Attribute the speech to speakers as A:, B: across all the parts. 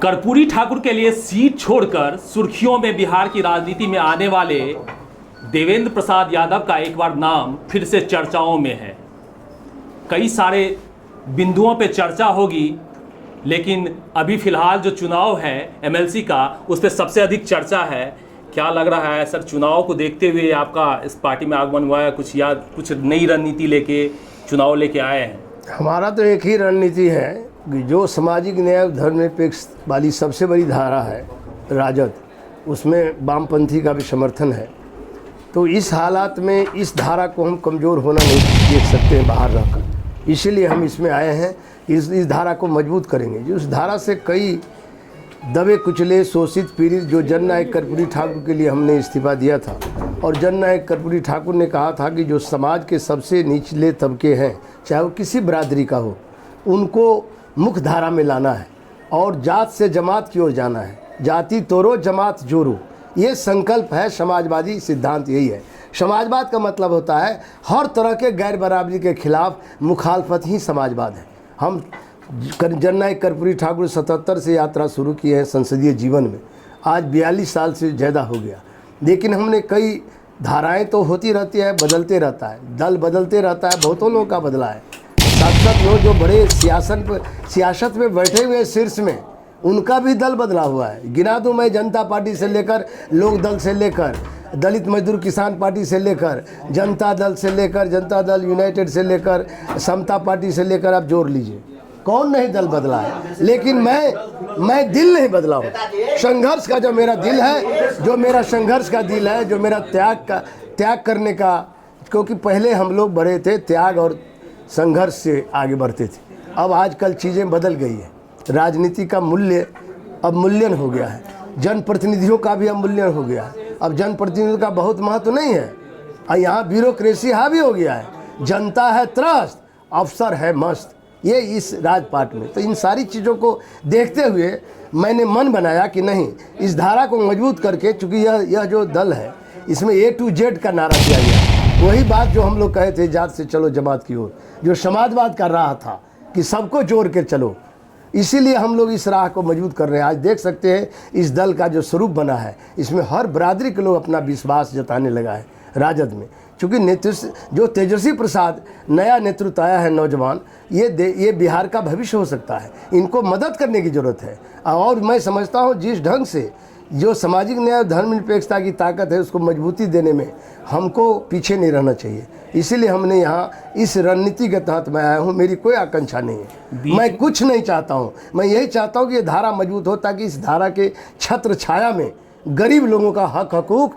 A: कर्पूरी ठाकुर के लिए सीट छोड़कर सुर्खियों में बिहार की राजनीति में आने वाले देवेंद्र प्रसाद यादव का एक बार नाम फिर से चर्चाओं में है। कई सारे बिंदुओं पे चर्चा होगी, लेकिन अभी फिलहाल जो चुनाव है एमएलसी का, उस पर सबसे अधिक चर्चा है। क्या लग रहा है सर, चुनाव को देखते हुए आपका इस पार्टी में आगमन हुआ है, कुछ नई रणनीति लेके चुनाव लेके आए हैं?
B: हमारा तो एक ही रणनीति है कि जो सामाजिक न्याय धर्मनिरपेक्ष वाली सबसे बड़ी धारा है राजद, उसमें वामपंथी का भी समर्थन है। तो इस हालात में इस धारा को हम कमज़ोर होना नहीं देख सकते हैं बाहर रहकर, इसीलिए हम इसमें आए हैं। इस धारा को मजबूत करेंगे। जो उस धारा से कई दबे कुचले शोषित पीड़ित, जो जननायक कर्पूरी ठाकुर के लिए हमने इस्तीफा दिया था, और जननायक कर्पूरी ठाकुर ने कहा था कि जो समाज के सबसे निचले तबके हैं, चाहे वो किसी बरादरी का हो, उनको मुख्य धारा में लाना है और जात से जमात की ओर जाना है। जाति तोड़ो जमात जोड़ो, ये संकल्प है। समाजवादी सिद्धांत यही है। समाजवाद का मतलब होता है हर तरह के गैर बराबरी के खिलाफ मुखालफत ही समाजवाद है। हम जननायक कर्पूरी ठाकुर 77 से यात्रा शुरू की है संसदीय जीवन में, आज 42 साल से ज़्यादा हो गया। लेकिन हमने कई धाराएं तो होती रहती है, बदलते रहता है, दल बदलते रहता है, बहुतों लोगों का बदला है। साथ लोग जो बड़े सियासत में बैठे हुए शीर्ष में, उनका भी दल बदला हुआ है। गिना दूं मैं, जनता पार्टी से लेकर, लोक दल से लेकर, दलित मजदूर किसान पार्टी से लेकर, जनता दल से लेकर, जनता दल यूनाइटेड से लेकर, समता पार्टी से लेकर, आप जोड़ लीजिए, कौन नहीं दल बदला है। लेकिन मैं दिल नहीं बदला हूँ। संघर्ष का जो मेरा दिल है, जो मेरा संघर्ष का दिल है, जो मेरा त्याग करने का, क्योंकि पहले हम लोग बड़े थे, त्याग और संघर्ष से आगे बढ़ते थे। अब आजकल चीज़ें बदल गई है। राजनीति का मूल्य अब मूल्यन हो गया है, जनप्रतिनिधियों का भी अब मूल्यन हो गया है। अब जनप्रतिनिधियों का बहुत महत्व नहीं है, और यहाँ ब्यूरोक्रेसी हावी हो गया है। जनता है त्रस्त, अफसर है मस्त, ये इस राजपाट में। तो इन सारी चीज़ों को देखते हुए मैंने मन बनाया कि नहीं, इस धारा को मजबूत करके, चूँकि यह जो दल है इसमें A to Z का नारा दिया गया। वही बात जो हम लोग कहे थे, जात से चलो जमात की ओर, जो समाजवाद का राह था कि सबको जोड़ के चलो, इसीलिए हम लोग इस राह को मजबूत कर रहे हैं। आज देख सकते हैं इस दल का जो स्वरूप बना है, इसमें हर बरादरी के लोग अपना विश्वास जताने लगा है राजद में। चूँकि नेतृत्व जो तेजस्वी प्रसाद नया नेतृत्व आया है, नौजवान, ये बिहार का भविष्य हो सकता है। इनको मदद करने की ज़रूरत है। और मैं समझता हूँ जिस ढंग से जो सामाजिक न्याय धर्मनिरपेक्षता की ताकत है, उसको मजबूती देने में हमको पीछे नहीं रहना चाहिए। इसीलिए हमने यहाँ इस रणनीति के तहत मैं आया हूँ। मेरी कोई आकांक्षा नहीं है, मैं कुछ नहीं चाहता हूँ। मैं यही चाहता हूँ कि ये धारा मजबूत हो, ताकि इस धारा के छत्र छाया में गरीब लोगों का हक हकूक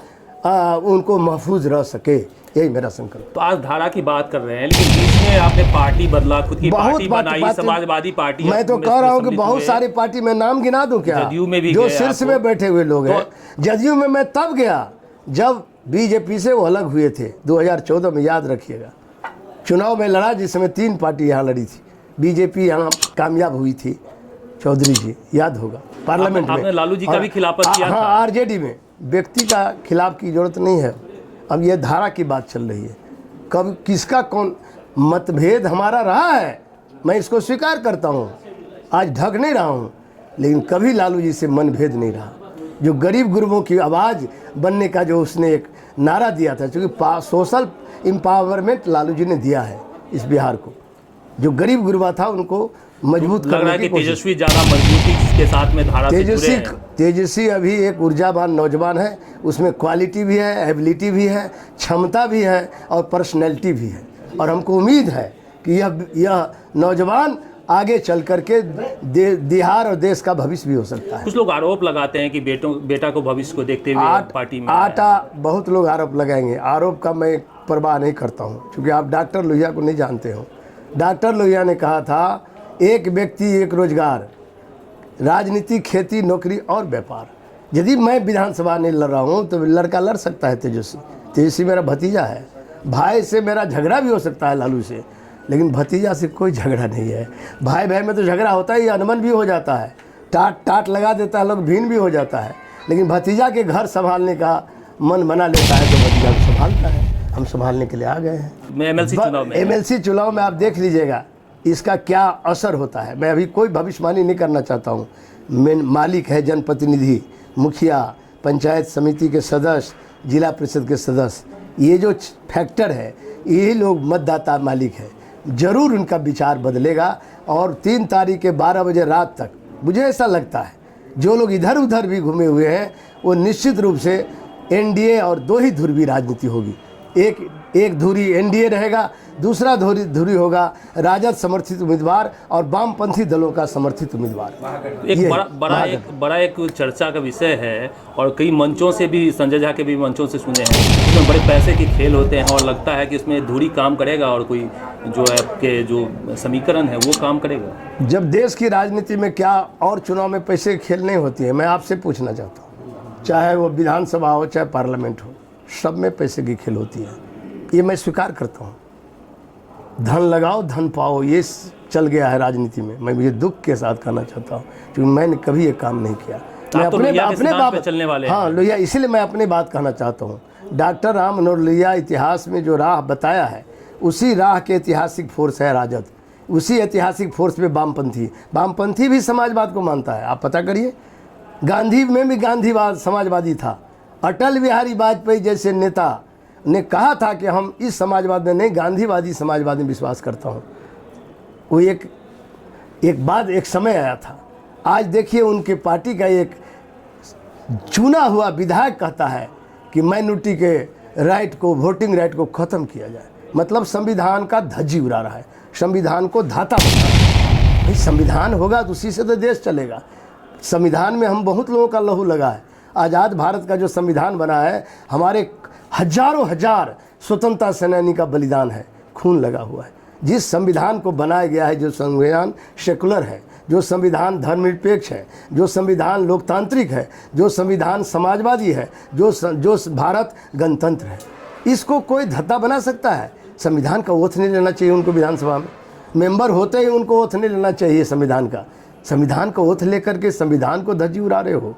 B: उनको महफूज रह सके, यही मेरा संकल्प।
A: तो आज धारा की बात कर रहे हैं, लेकिन बीच में आपने पार्टी बदला, खुद की पार्टी बनाई, समाजवादी पार्टी।
B: मैं तो कह रहा हूँ कि बहुत सारी पार्टी में नाम गिना दूं क्या,
A: जदयू में भी
B: जो शीर्ष में बैठे हुए लोग हैं। जदयू में मैं तब गया जब बीजेपी से वो अलग हुए थे 2014 में, याद रखिएगा। चुनाव में लड़ा जिस समय 3 पार्टी यहाँ लड़ी थी, बीजेपी यहाँ कामयाब हुई थी, चौधरी जी याद होगा, पार्लियामेंट में।
A: आपने लालू जी का भी खिलाफत किया था।
B: हाँ, आरजेडी में। व्यक्ति का खिलाफ की जरूरत नहीं है। अब ये धारा की बात चल रही है। कब किसका कौन मतभेद हमारा रहा है, मैं इसको स्वीकार करता हूँ, आज ढक नहीं रहा हूँ, लेकिन कभी लालू जी से मनभेद नहीं रहा। जो गरीब गुरबों की आवाज़ बनने का जो उसने एक नारा दिया था, क्योंकि सोशल एम्पावरमेंट लालू जी ने दिया है इस बिहार को। जो गरीब गुरबा था उनको मजबूत करने की कोशिश।
A: तेजस्वी ज़्यादा मजबूती के साथ में धारा से जुड़े हैं।
B: तेजस्वी अभी एक ऊर्जावान नौजवान है, उसमें क्वालिटी भी है, एबिलिटी भी है, क्षमता भी है और पर्सनैलिटी भी है। और हमको उम्मीद है कि यह नौजवान आगे चल करके बिहार और देश का भविष्य भी हो सकता है।
A: कुछ लोग आरोप लगाते हैं कि बेटा को भविष्य को देखते हुए पार्टी में
B: बहुत लोग आरोप लगाएंगे। आरोप का मैं परवाह नहीं करता हूँ, क्योंकि आप डॉक्टर लोहिया को नहीं जानते हो। डॉक्टर लोहिया ने कहा था, एक व्यक्ति एक रोजगार, राजनीति, खेती, नौकरी और व्यापार। यदि मैं विधानसभा नहीं लड़ रहा हूँ तो लड़का लड़ सकता है। तेजस्वी मेरा भतीजा है। भाई से मेरा झगड़ा भी हो सकता है लालू से, लेकिन भतीजा से कोई झगड़ा नहीं है। भाई भाई में तो झगड़ा होता है, अनबन भी हो जाता है, टाट लगा देता है लोग, भीन भी हो जाता है। लेकिन भतीजा के घर संभालने का मन बना लेता है तो भतीजा को संभालता है। हम संभालने के लिए आ गए हैं। एमएलसी चुनाव में आप देख लीजिएगा इसका क्या असर होता है। मैं अभी कोई भविष्यवाणी नहीं करना चाहता हूँ, मालिक है, जनप्रतिनिधि, मुखिया, पंचायत समिति के सदस्य, जिला परिषद के सदस्य, ये जो फैक्टर है, यही लोग मतदाता मालिक है। ज़रूर उनका विचार बदलेगा और 3 तारीख के 12 बजे रात तक मुझे ऐसा लगता है जो लोग इधर उधर भी घूमे हुए हैं वो निश्चित रूप से एनडीए और 2 ही ध्रुवीय राजनीति होगी। एक धुरी एनडीए रहेगा, दूसरा धुरी होगा राजद समर्थित उम्मीदवार और वामपंथी दलों का समर्थित उम्मीदवार।
A: एक बड़ा एक चर्चा का विषय है और कई मंचों से भी, संजय झा के भी मंचों से सुने हैं, इसमें बड़े पैसे के खेल होते हैं और लगता है कि इसमें धुरी काम करेगा और कोई जो आपके जो समीकरण है वो काम करेगा।
B: जब देश की राजनीति में क्या और चुनाव में पैसे के खेल नहीं होती है, मैं आपसे पूछना चाहता हूँ, चाहे वो विधानसभा हो चाहे पार्लियामेंट हो, सब में पैसे की खेल होती है, ये मैं स्वीकार करता हूँ। धन लगाओ धन पाओ, ये चल गया है राजनीति में। मैं मुझे दुख के साथ कहना चाहता हूँ क्योंकि मैंने कभी ये काम नहीं किया। मैं अपने बात चलने वाले, हाँ लोहिया, इसीलिए मैं अपनी बात कहना चाहता हूँ। डॉक्टर राम मनोहर लोहिया इतिहास में जो राह बताया है, उसी राह के ऐतिहासिक फोर्स है राजद, उसी ऐतिहासिक फोर्स पे वामपंथी भी समाजवाद को मानता है। आप पता करिए, गांधी में भी गांधीवाद समाजवादी था। अटल बिहारी वाजपेयी जैसे नेता ने कहा था कि हम इस समाजवाद में नहीं, गांधीवादी समाजवाद में विश्वास करता हूँ। वो एक समय आया था। आज देखिए उनके पार्टी का एक चुना हुआ विधायक कहता है कि माइनॉरिटी के राइट को, वोटिंग राइट को ख़त्म किया जाए। मतलब संविधान का धज्जी उड़ा रहा है, संविधान को धाता बना रहा है। भाई संविधान होगा तो उसी से तो देश चलेगा। संविधान में हम बहुत लोगों का लहू लगा है। आज़ाद भारत का जो संविधान बना है, हमारे हजारों हजार स्वतंत्रता सेनानी का बलिदान है, खून लगा हुआ है। जिस संविधान को बनाया गया है, जो संविधान सेकुलर है, जो संविधान धर्मनिरपेक्ष है, जो संविधान लोकतांत्रिक है, जो संविधान समाजवादी है, जो भारत गणतंत्र है, इसको कोई धत्ता बना सकता है? संविधान का ओथ नहीं लेना चाहिए उनको। विधानसभा में मेंबर होते ही उनको ओथ नहीं लेना चाहिए संविधान का। संविधान का ओथ लेकर के संविधान को धज्जी उड़ा रहे हो।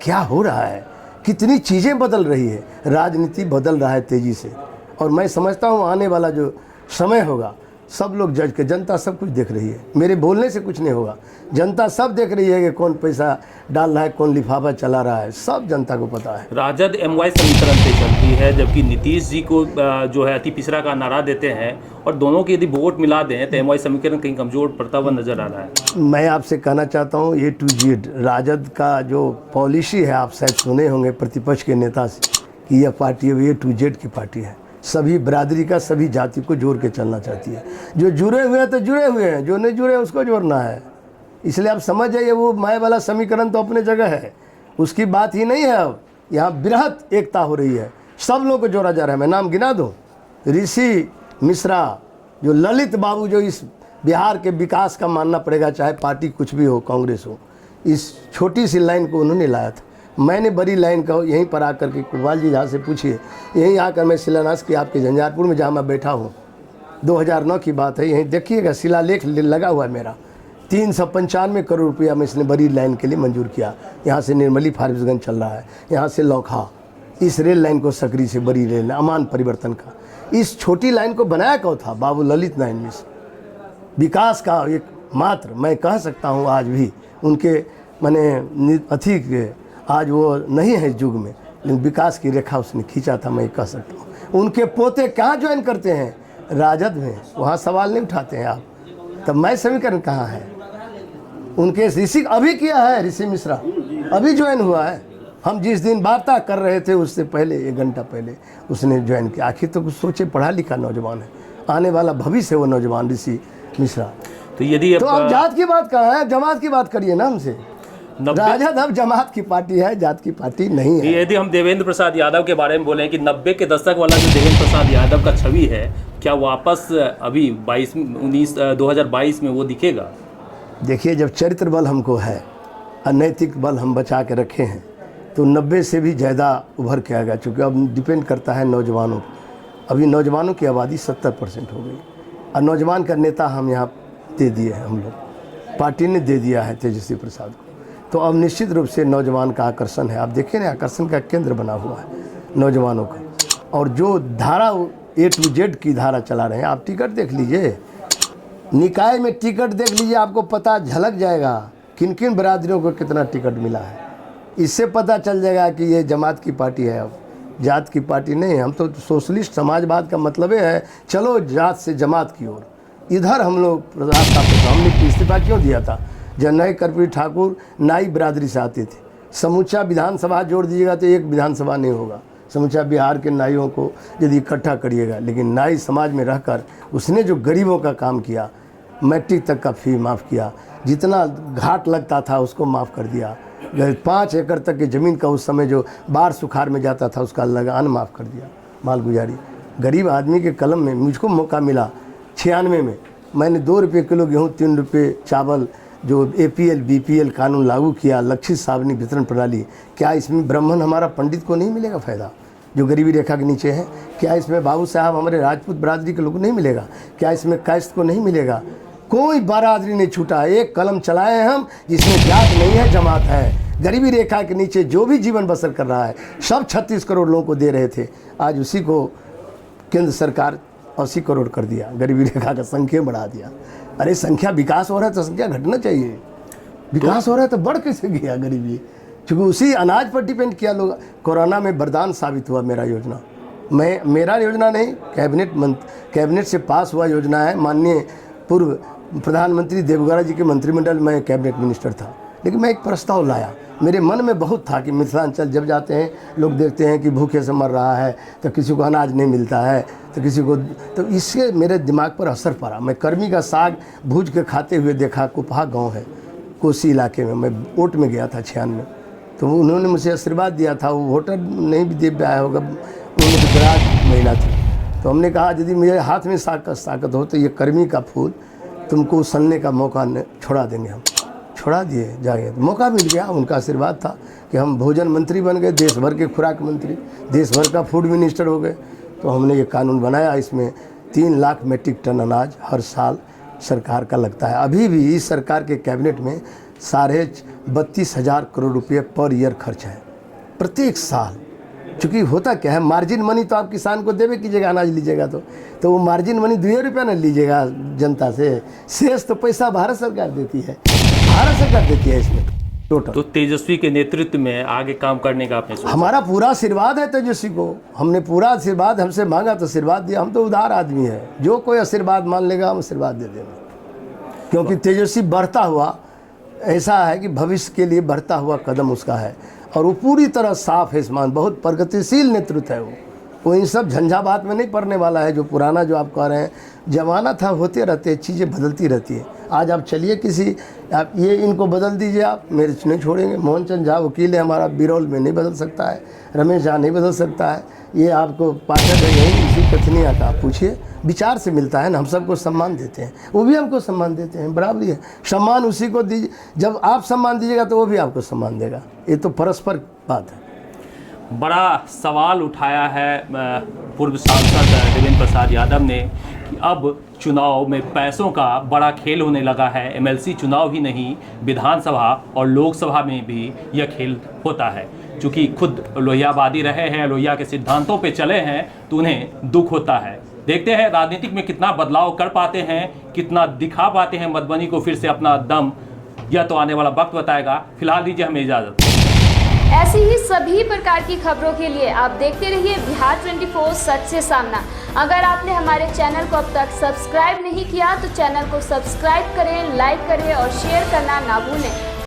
B: क्या हो रहा है? कितनी चीज़ें बदल रही है, राजनीति बदल रहा है तेज़ी से। और मैं समझता हूँ आने वाला जो समय होगा, सब लोग जज के, जनता सब कुछ देख रही है, मेरे बोलने से कुछ नहीं होगा। जनता सब देख रही है कि कौन पैसा डाल रहा है, कौन लिफाफा चला रहा है, सब जनता को पता है।
A: राजद MY समीकरण से चलती है, जबकि नीतीश जी को जो है अति पिछड़ा का नारा देते हैं, और दोनों के यदि वोट मिला दें तो MY समीकरण कहीं कमज़ोर पड़ता हुआ नजर आ रहा है।
B: मैं आपसे कहना चाहता हूँ, A to Z राजद का जो पॉलिसी है, आप शायद सुने होंगे प्रतिपक्ष के नेता से कि यह पार्टी A to Z की पार्टी है। सभी बरादरी का, सभी जाति को जोड़ के चलना चाहती है। जो जुड़े हुए हैं तो जुड़े हुए हैं, जो नहीं जुड़े उसको जोड़ना है। इसलिए आप समझ जाइए, वो माया वाला समीकरण तो अपने जगह है, उसकी बात ही नहीं है। अब यहाँ बृहत एकता हो रही है, सब लोग को जोड़ा जा रहा है। मैं नाम गिना दूँ, ऋषि मिश्रा, जो ललित बाबू, जो इस बिहार के विकास का मानना पड़ेगा, चाहे पार्टी कुछ भी हो, कांग्रेस हो, इस छोटी सी लाइन को उन्होंने लाया था। मैंने बड़ी लाइन का यहीं पर आकर के, कुमार जी जहाँ से पूछिए, यहीं आकर मैं शिलान्यास किया आपके झंझारपुर में, जहाँ मैं बैठा हूँ। 2009 की बात है, यहीं देखिएगा शिलालेख लगा हुआ है मेरा। 395 करोड़ रुपया में इसने बड़ी लाइन के लिए मंजूर किया। यहाँ से निर्मली फारबिसगंज चल रहा है, यहाँ से लौखा, इस रेल लाइन को सकरी से बड़ी रेल अमान परिवर्तन का। इस छोटी लाइन को बनाया कौन था? बाबू ललित नारायण मिश्र। विकास का एक मात्र मैं कह सकता हूँ, आज भी उनके मैंने अधिक, आज वो नहीं है इस युग में, लेकिन विकास की रेखा उसने खींचा था, मैं कह सकता हूँ। उनके पोते कहाँ ज्वाइन करते हैं? राजद में। वहाँ सवाल नहीं उठाते हैं आप। तब मैं समीकरण कहाँ है? उनके ऋषि अभी किया है, ऋषि मिश्रा अभी ज्वाइन हुआ है। हम जिस दिन वार्ता कर रहे थे उससे पहले, 1 घंटा पहले उसने ज्वाइन किया। आखिर तो कुछ सोचे, पढ़ा लिखा नौजवान है, आने वाला भविष्य है वो नौजवान ऋषि मिश्रा।
A: तो यदि
B: अब जात की बात कहाँ है? जमात की बात करिए ना हमसे। राजद अब जमात की पार्टी है, जात की पार्टी नहीं है।
A: यदि हम देवेंद्र प्रसाद यादव के बारे में बोलें कि 90 के दशक वाला जो देवेंद्र प्रसाद यादव का छवि है, क्या वापस अभी 2022 में वो दिखेगा? देखिए, जब चरित्र बल हमको है, अनैतिक बल हम बचा के रखे हैं, तो 90 से भी ज़्यादा उभर के आएगा। चूँकि अब डिपेंड करता है नौजवानों पर। अभी नौजवानों की आबादी 70% हो गई, और नौजवान का नेता हम यहाँ दे दिए हैं, हम लोग पार्टी ने दे दिया है तेजस्वी प्रसाद को। तो अब निश्चित रूप से नौजवान का आकर्षण है। आप देखिए ना, आकर्षण का केंद्र बना हुआ है नौजवानों का। और जो धारा A to Z की धारा चला रहे हैं, आप टिकट देख लीजिए, निकाय में टिकट देख लीजिए, आपको पता झलक जाएगा
B: किन किन बरादरियों को कितना टिकट मिला है। इससे पता चल जाएगा कि ये जमात की पार्टी है, अब जात की पार्टी नहीं है। हम तो सोशलिस्ट समाजवाद का मतलब है चलो जात से जमात की ओर। इधर हम लोग रास्ता पे हमने इस्तीफा क्यों दिया था? जनरल कर्पूरी ठाकुर नाई बरादरी से आते थे। समूचा विधानसभा जोड़ दीजिएगा तो एक विधानसभा नहीं होगा। समूचा बिहार के नाइयों को यदि इकट्ठा करिएगा, लेकिन नाई समाज में रहकर उसने जो गरीबों का काम किया, मैट्रिक तक का फी माफ़ किया, जितना घाट लगता था उसको माफ़ कर दिया, 5 एकड़ तक की ज़मीन का उस समय जो बाढ़ सुखाड़ में जाता था उसका लगान माफ़ कर दिया, मालगुजारी। गरीब आदमी के कलम में मुझको मौका मिला 96 में, मैंने 2 रुपये किलो गेहूँ, 3 रुपये चावल, जो APL BPL कानून लागू किया, लक्षित सावनी वितरण प्रणाली। क्या इसमें ब्राह्मण हमारा पंडित को नहीं मिलेगा फ़ायदा जो गरीबी रेखा के नीचे है? क्या इसमें बाबू साहब हमारे राजपूत बरादरी के लोग को नहीं मिलेगा? क्या इसमें कैस्ट को नहीं मिलेगा? कोई बरादरी नहीं छूटा। एक कलम चलाए हैं हम जिसमें जात नहीं है, जमात है। गरीबी रेखा के नीचे जो भी जीवन बसर कर रहा है सब 36 करोड़ लोगों को दे रहे थे, आज उसी को केंद्र सरकार 80 करोड़ कर दिया, गरीबी रेखा का संख्या बढ़ा दिया। अरे संख्या विकास हो रहा है तो संख्या घटना चाहिए। विकास हो रहा है तो बढ़ कैसे गया गरीबी? क्योंकि उसी अनाज पर डिपेंड किया लोग। कोरोना में वरदान साबित हुआ मेरा योजना। मेरा योजना नहीं, कैबिनेट से पास हुआ योजना है। माननीय पूर्व प्रधानमंत्री देवगौड़ा जी के मंत्रिमंडल में कैबिनेट मिनिस्टर था, लेकिन मैं एक प्रस्ताव लाया। मेरे मन में बहुत था कि मिथिलांचल जब जाते हैं लोग देखते हैं कि भूखे से मर रहा है, तो किसी को अनाज नहीं मिलता है, तो किसी को, तो इससे मेरे दिमाग पर असर पड़ा। मैं कर्मी का साग भूज के खाते हुए देखा। कुपहा गांव है कोसी इलाके में, मैं वोट में गया था 96, तो उन्होंने मुझे आशीर्वाद दिया था। वो वोटर नहीं भी दे पाया होगा, उन्होंने तो बड़ा महिला थी। तो हमने कहा यदि मेरे हाथ में ताकत हो तो ये कर्मी का फूल तुमको सनने का मौका छोड़ा देंगे। हम छोड़ा दिए, जाके मौका मिल गया। उनका आशीर्वाद था कि हम भोजन मंत्री बन गए, देश भर के खुराक मंत्री, देश भर का फूड मिनिस्टर हो गए। तो हमने ये कानून बनाया, इसमें 3 लाख मीट्रिक टन अनाज हर साल सरकार का लगता है। अभी भी इस सरकार के कैबिनेट में 32,500 करोड़ रुपये पर ईयर खर्च है प्रत्येक साल। चूँकि होता क्या है, मार्जिन मनी तो आप किसान को देवे कीजिएगा, अनाज लीजिएगा तो वो मार्जिन मनी 2 रुपया न लीजिएगा जनता से, शेष तो पैसा भारत सरकार देती है, भारत सरकार देती है इसमें टोटल।
A: तो तेजस्वी के नेतृत्व में आगे काम करने का आपने सोचा?
B: हमारा पूरा आशीर्वाद है तेजस्वी को। हमने पूरा आशीर्वाद, हमसे मांगा तो आशीर्वाद दिया। हम तो उदार आदमी है, जो कोई आशीर्वाद मान लेगा हम आशीर्वाद दे देंगे। क्योंकि तेजस्वी बढ़ता हुआ, ऐसा है कि भविष्य के लिए बढ़ता हुआ कदम उसका है, और वो पूरी तरह साफ है ईमान, बहुत प्रगतिशील नेतृत्व है वो इन सब झंझावात में नहीं पड़ने वाला है। जो पुराना जो आप कह रहे हैं जमाना था, होते रहते हैं, चीज़ें बदलती रहती है। आज आप चलिए किसी, आप ये इनको बदल दीजिए, आप मेरे नहीं छोड़ेंगे। मोहन चंद झा वकील है हमारा, बिरौल में नहीं बदल सकता है, रमेश झा नहीं बदल सकता है, ये आपको पाठक है यही इसी कथनिया का, आप पूछिए। विचार से मिलता है ना, हम सबको सम्मान देते हैं, वो भी हमको सम्मान देते हैं, बराबरी है। सम्मान उसी को दीजिए, जब आप सम्मान दीजिएगा तो वो भी आपको सम्मान देगा। ये तो परस्पर बात है।
A: बड़ा सवाल उठाया है पूर्व सांसद देवेंद्र प्रसाद यादव ने कि अब चुनाव में पैसों का बड़ा खेल होने लगा है। MLC चुनाव ही नहीं, विधानसभा और लोकसभा में भी यह खेल होता है। चूँकि खुद लोहियावादी रहे हैं, लोहिया के सिद्धांतों पे चले हैं, तो उन्हें दुख होता है। देखते हैं राजनीतिक में कितना बदलाव कर पाते हैं, कितना दिखा पाते हैं मधुबनी को फिर से अपना दम, यह तो आने वाला वक्त बताएगा। फिलहाल दीजिए हमें इजाज़त।
C: ऐसी ही सभी प्रकार की खबरों के लिए आप देखते रहिए बिहार 24 सच से सामना। अगर आपने हमारे चैनल को अब तक सब्सक्राइब नहीं किया तो चैनल को सब्सक्राइब करें, लाइक करें और शेयर करना ना भूलें।